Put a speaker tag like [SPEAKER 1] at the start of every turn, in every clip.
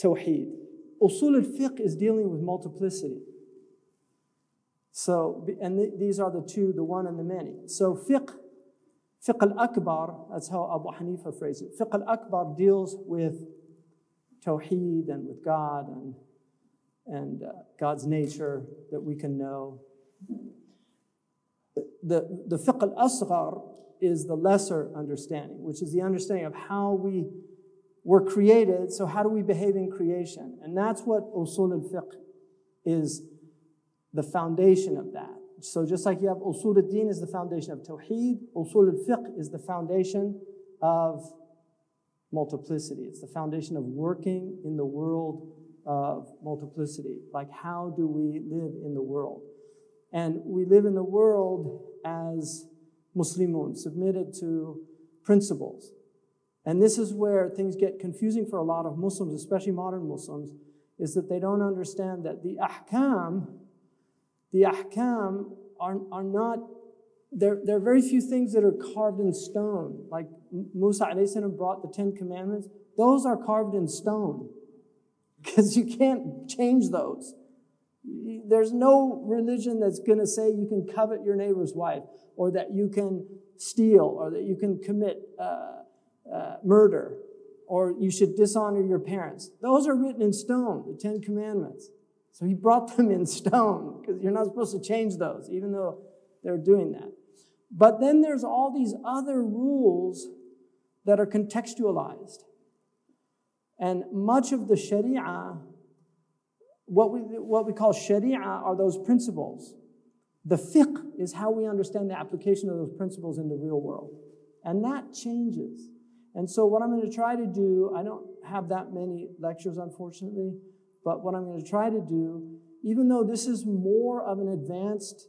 [SPEAKER 1] Tawheed. Usul al-fiqh is dealing with multiplicity. So, and these are the two, the one and the many. So fiqh al-akbar, that's how Abu Hanifa phrased it. Fiqh al-akbar deals with Tawheed and with God and God's nature that we can know. The fiqh al-asghar is the lesser understanding, which is the understanding of how we were created, so how do we behave in creation? And that's what usul al-fiqh is, the foundation of that. So just like you have usul al-din is the foundation of Tawheed, usul al-fiqh is the foundation of multiplicity. It's the foundation of working in the world of multiplicity. Like, how do we live in the world? And we live in the world as Muslimun, submitted to principles. And this is where things get confusing for a lot of Muslims, especially modern Muslims, is that they don't understand that the ahkam are not, there are very few things that are carved in stone. Like Musa alayhi salam brought the 10 Commandments. Those are carved in stone because you can't change those. There's no religion that's going to say you can covet your neighbor's wife, or that you can steal, or that you can commit murder, or you should dishonor your parents. Those are written in stone, the 10 Commandments. So he brought them in stone because you're not supposed to change those, even though they're doing that. But then there's all these other rules that are contextualized. And much of the Sharia, what we call Sharia, are those principles. The fiqh is how we understand the application of those principles in the real world. And that changes. And so what I'm going to try to do, I don't have that many lectures, unfortunately, but what I'm going to try to do, even though this is more of an advanced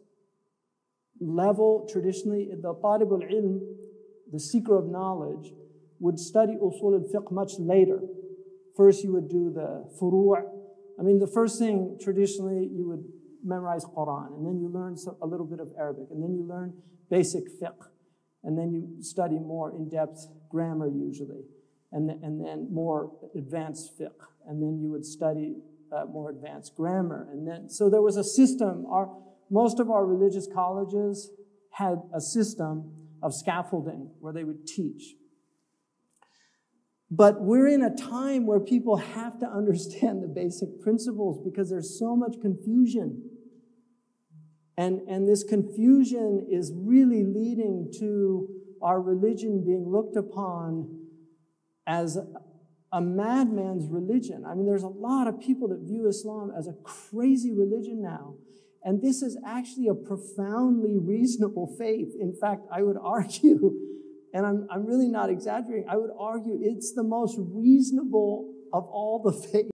[SPEAKER 1] level, traditionally, the talib al-ilm, the seeker of knowledge, would study usul al-fiqh much later. First, you would do the furu'. I mean, the first thing, traditionally, you would memorize Quran, and then you learn a little bit of Arabic, and then you learn basic fiqh, and then you study more in-depth grammar usually, and then more advanced fiqh, and then you would study more advanced grammar, and then, so there was a system. Most of our religious colleges had a system of scaffolding where they would teach. But we're in a time where people have to understand the basic principles because there's so much confusion. And this confusion is really leading to our religion being looked upon as a madman's religion. I mean, there's a lot of people that view Islam as a crazy religion now. And this is actually a profoundly reasonable faith. In fact, I would argue, and I'm really not exaggerating, I would argue it's the most reasonable of all the faiths.